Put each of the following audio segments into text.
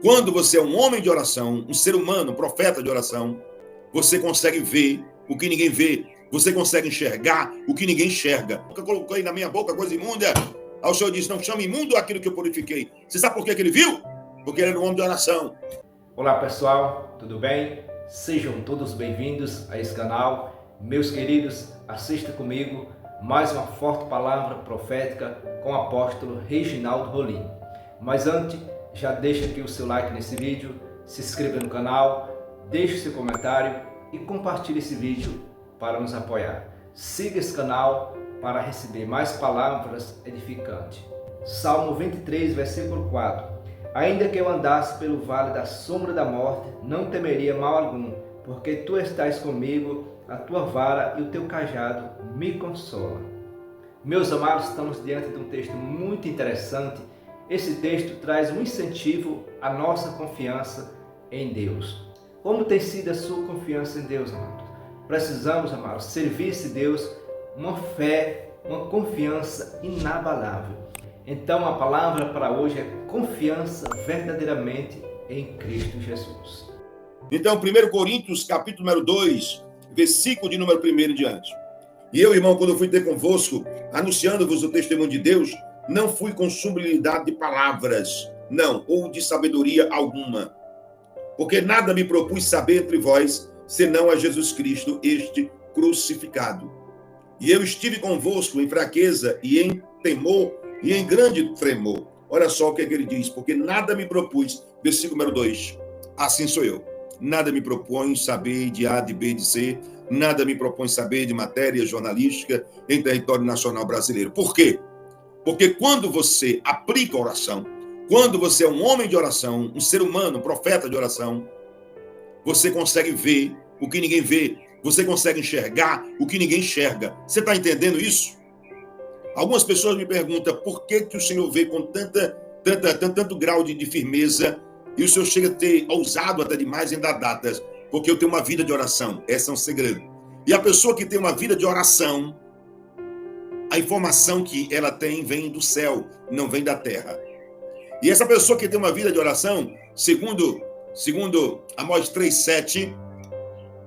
Quando você é um homem de oração, um ser humano, um profeta de oração, você consegue ver o que ninguém vê. Você consegue enxergar o que ninguém enxerga. Eu coloquei na minha boca coisa imunda. Aí o Senhor disse, não chame imundo aquilo que eu purifiquei. Você sabe por que ele viu? Porque ele era um homem de oração. Olá pessoal, tudo bem? Sejam todos bem-vindos a esse canal. Meus queridos, assista comigo mais uma forte palavra profética com o apóstolo Reginaldo Rolim. Mas antes, já deixa aqui o seu like nesse vídeo, se inscreva no canal, deixe seu comentário e compartilhe esse vídeo para nos apoiar. Siga esse canal para receber mais palavras edificantes. Salmo 23, versículo 4. Ainda que eu andasse pelo vale da sombra da morte, não temeria mal algum, porque tu estás comigo, a tua vara e o teu cajado me consolam. Meus amados, estamos diante de um texto muito interessante. Esse texto traz um incentivo à nossa confiança em Deus. Como tem sido a sua confiança em Deus, amados? Precisamos, amados, servir esse Deus, uma fé, uma confiança inabalável. Então a palavra para hoje é confiança verdadeiramente em Cristo Jesus. Então, 1 Coríntios, capítulo número 2, versículo de número 1 em diante. E eu, irmão, quando eu fui ter convosco, anunciando-vos o testemunho de Deus, não fui com sublimidade de palavras, não, ou de sabedoria alguma. Porque nada me propus saber entre vós, senão a Jesus Cristo, este crucificado. E eu estive convosco em fraqueza e em temor e em grande tremor. Olha só o que ele diz, porque nada me propus, versículo número 2, assim sou eu. Nada me propõe saber de A, de B, de C, nada me propõe saber de matéria jornalística em território nacional brasileiro. Por quê? Porque quando você aplica a oração, quando você é um homem de oração, um ser humano, um profeta de oração, você consegue ver o que ninguém vê, você consegue enxergar o que ninguém enxerga. Você está entendendo isso? Algumas pessoas me perguntam por que o Senhor vê com tanto grau de firmeza e o Senhor chega a ter ousado até demais em dar datas, porque eu tenho uma vida de oração. Esse é um segredo. E a pessoa que tem uma vida de oração, a informação que ela tem vem do céu, não vem da terra. E essa pessoa que tem uma vida de oração, segundo Amós 3:7,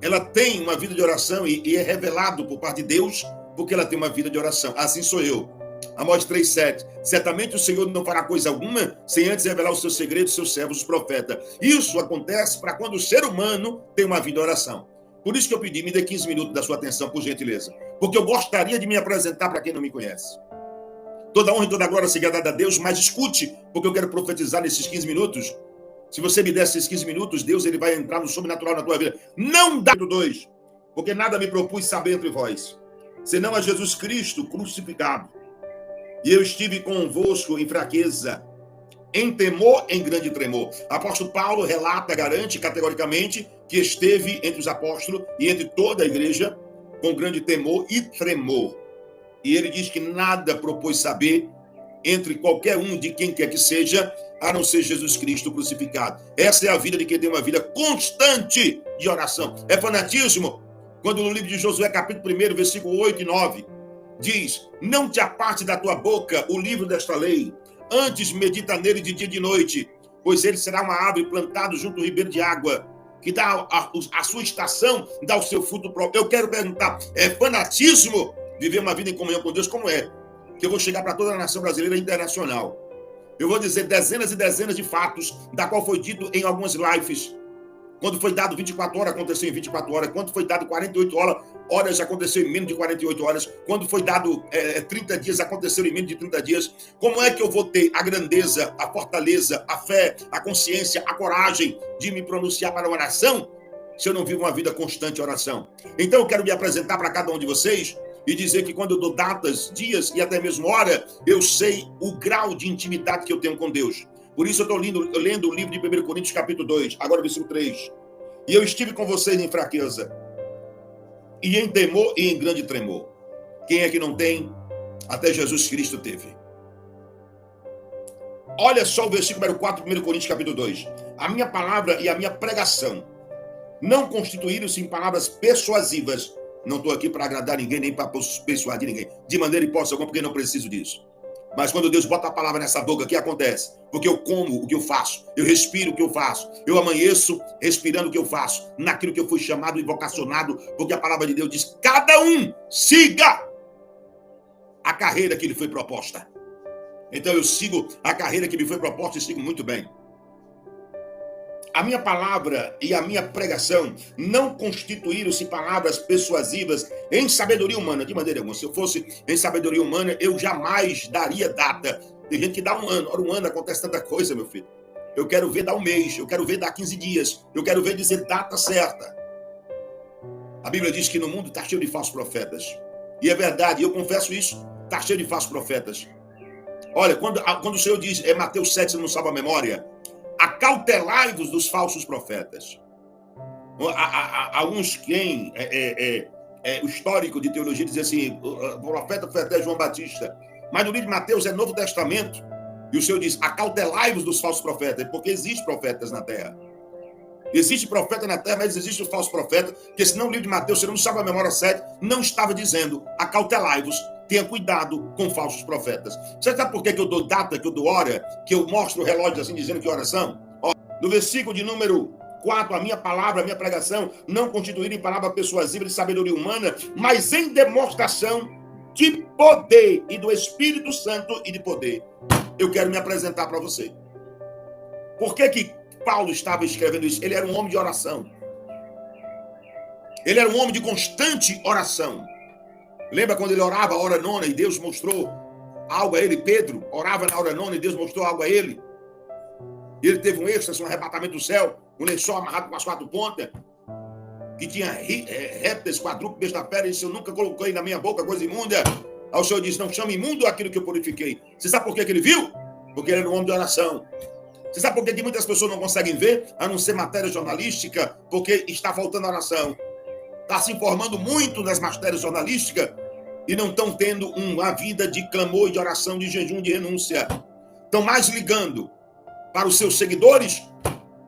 ela tem uma vida de oração e é revelado por parte de Deus, porque ela tem uma vida de oração. Assim sou eu. Amós 3:7. Certamente o Senhor não fará coisa alguma sem antes revelar os seus segredos aos seus servos, os profetas. Isso acontece para quando o ser humano tem uma vida de oração. Por isso que eu pedi, me dê 15 minutos da sua atenção, por gentileza. Porque eu gostaria de me apresentar para quem não me conhece. Toda honra e toda glória seja dada a Deus, mas escute, porque eu quero profetizar nesses 15 minutos. Se você me der esses 15 minutos, Deus ele vai entrar no sobrenatural na tua vida. Não dá 2, porque nada me propus saber entre vós, senão a Jesus Cristo crucificado. E eu estive convosco em fraqueza, em temor, em grande tremor. Apóstolo Paulo relata, garante categoricamente que esteve entre os apóstolos e entre toda a igreja com grande temor e tremor. E ele diz que nada propôs saber entre qualquer um de quem quer que seja, a não ser Jesus Cristo crucificado. Essa é a vida de quem tem uma vida constante de oração. É fanatismo. Quando no livro de Josué, capítulo 1, versículo 8 e 9, diz, não te aparte da tua boca o livro desta lei, antes medita nele de dia e de noite, pois ele será uma árvore plantada junto ao ribeiro de água, que dá a sua estação, dá o seu fruto próprio. Eu quero perguntar, é fanatismo viver uma vida em comunhão com Deus? Como é? Que eu vou chegar para toda a nação brasileira e internacional. Eu vou dizer dezenas e dezenas de fatos, da qual foi dito em algumas lives. Quando foi dado 24 horas, aconteceu em 24 horas. Quando foi dado 48 horas, aconteceu em menos de 48 horas. Quando foi dado 30 dias, aconteceu em menos de 30 dias. Como é que eu vou ter a grandeza, a fortaleza, a fé, a consciência, a coragem de me pronunciar para a oração, se eu não vivo uma vida constante de oração? Então eu quero me apresentar para cada um de vocês e dizer que quando eu dou datas, dias e até mesmo hora, eu sei o grau de intimidade que eu tenho com Deus. Por isso eu estou lendo o livro de 1 Coríntios, capítulo 2, agora versículo 3. E eu estive com vocês em fraqueza, e em temor e em grande tremor. Quem é que não tem? Até Jesus Cristo teve. Olha só o versículo número 4, 1 Coríntios, capítulo 2. A minha palavra e a minha pregação não constituíram-se em palavras persuasivas. Não estou aqui para agradar ninguém, nem para persuadir ninguém. De maneira hipótese alguma, porque não preciso disso. Mas quando Deus bota a palavra nessa boca, o que acontece? Porque eu como o que eu faço, eu respiro o que eu faço, eu amanheço respirando o que eu faço, naquilo que eu fui chamado e vocacionado, porque a palavra de Deus diz: cada um siga a carreira que lhe foi proposta. Então eu sigo a carreira que me foi proposta e sigo muito bem. A minha palavra e a minha pregação não constituíram-se palavras persuasivas em sabedoria humana, de maneira alguma. Se eu fosse em sabedoria humana, eu jamais daria data. Tem gente que dá um ano. Ora, um ano acontece tanta coisa, meu filho. Eu quero ver dar um mês, eu quero ver dar 15 dias, eu quero ver dizer data certa. A Bíblia diz que no mundo está cheio de falsos profetas. E é verdade, eu confesso isso, está cheio de falsos profetas. Olha, quando o Senhor diz, é Mateus 7, se não salva a memória, acautelai-vos dos falsos profetas. Há uns quem o histórico de teologia diz assim, o profeta foi até João Batista, mas no livro de Mateus é Novo Testamento, e o Senhor diz, acautelai-vos dos falsos profetas, porque existem profetas na terra. Existe profeta na terra, mas existe o falso profeta, porque senão o livro de Mateus, se não salva a memória 7, não estava dizendo, acautelai-vos, tenha cuidado com falsos profetas. Você sabe por que eu dou data, que eu dou hora, que eu mostro o relógio assim, dizendo que horas são? No versículo de número 4, a minha palavra, a minha pregação, não constituída em palavra persuasiva de sabedoria humana, mas em demonstração de poder e do Espírito Santo e de poder. Eu quero me apresentar para você. Por que Paulo estava escrevendo isso? Ele era um homem de oração. Ele era um homem de constante oração. Lembra quando ele orava a hora nona e Deus mostrou algo a ele? Pedro orava na hora nona e Deus mostrou algo a ele. Ele teve um êxtase, um arrebatamento do céu, um lençol amarrado com as 4 pontas, que tinha répteis, quadrúpedes da fera, e disse, eu nunca coloquei na minha boca coisa imunda. Aí o Senhor disse, não chame imundo aquilo que eu purifiquei. Você sabe por que ele viu? Porque ele era um homem de oração. Você sabe por que muitas pessoas não conseguem ver, a não ser matéria jornalística? Porque está faltando oração. Está se informando muito nas matérias jornalísticas e não estão tendo uma vida de clamor e de oração, de jejum, de renúncia. Estão mais ligando para os seus seguidores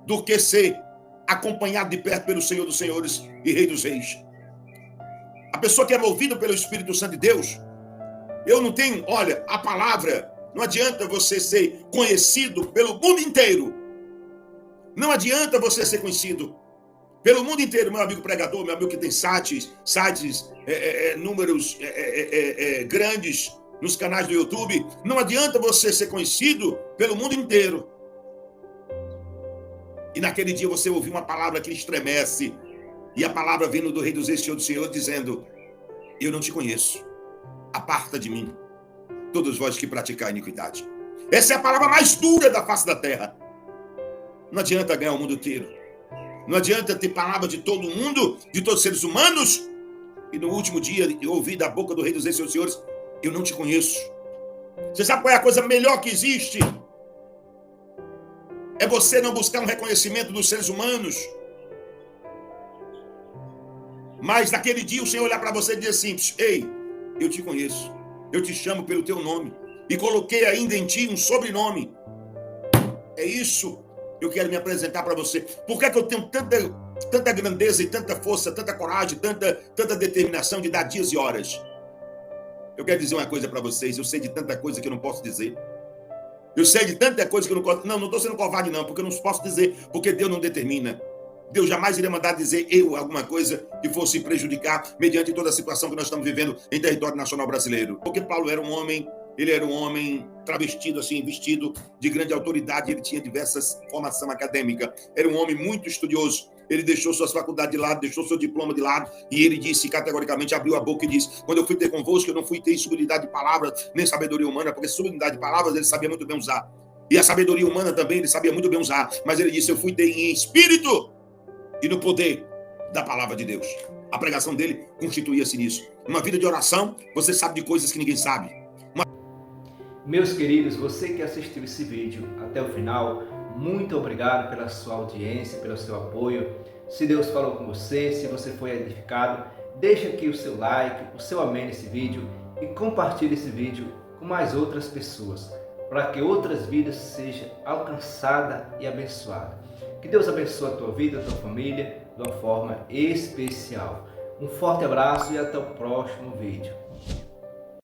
do que ser acompanhado de perto pelo Senhor dos Senhores e Rei dos Reis. A pessoa que é movida pelo Espírito Santo de Deus, eu não tenho, olha, a palavra, não adianta você ser conhecido pelo mundo inteiro. Não adianta você ser conhecido pelo mundo inteiro, meu amigo pregador, meu amigo que tem sites números grandes nos canais do YouTube. Não adianta você ser conhecido pelo mundo inteiro. E naquele dia você ouviu uma palavra que estremece. E a palavra vindo do Rei dos Reis, Senhor do Senhor, dizendo, eu não te conheço. Aparta de mim, todos vós que praticais iniquidade. Essa é a palavra mais dura da face da terra. Não adianta ganhar o mundo inteiro. Não adianta ter palavra de todo mundo, de todos os seres humanos, e no último dia eu ouvi da boca do Rei dos Reis, Senhor dos Senhores, eu não te conheço. Você sabe qual é a coisa melhor que existe? É você não buscar um reconhecimento dos seres humanos. Mas naquele dia o Senhor olhar para você e dizer assim, ei, eu te conheço, eu te chamo pelo teu nome, e coloquei ainda em ti um sobrenome. É isso que eu quero me apresentar para você. Por que é que eu tenho tanta grandeza e tanta força, tanta coragem, tanta determinação de dar dias e horas? Eu quero dizer uma coisa para vocês, eu sei de tanta coisa que eu não posso dizer. Eu sei de tanta coisa que eu não posso... Não estou sendo covarde não, porque eu não posso dizer, porque Deus não determina. Deus jamais iria mandar dizer alguma coisa que fosse prejudicar mediante toda a situação que nós estamos vivendo em território nacional brasileiro. Porque Paulo era um homem, ele era um homem travestido, assim, vestido de grande autoridade, ele tinha diversas formação acadêmica, era um homem muito estudioso. Ele deixou suas faculdades de lado, deixou seu diploma de lado, e ele disse categoricamente, abriu a boca e disse, quando eu fui ter convosco, eu não fui ter sublimidade de palavras, nem sabedoria humana, porque sublimidade de palavras ele sabia muito bem usar. E a sabedoria humana também ele sabia muito bem usar. Mas ele disse, eu fui ter em espírito e no poder da palavra de Deus. A pregação dele constituía-se nisso. Uma vida de oração, você sabe de coisas que ninguém sabe. Meus queridos, você que assistiu esse vídeo até o final, muito obrigado pela sua audiência, pelo seu apoio. Se Deus falou com você, se você foi edificado, deixa aqui o seu like, o seu amém nesse vídeo e compartilhe esse vídeo com mais outras pessoas, para que outras vidas sejam alcançadas e abençoadas. Que Deus abençoe a tua vida, a tua família, de uma forma especial. Um forte abraço e até o próximo vídeo.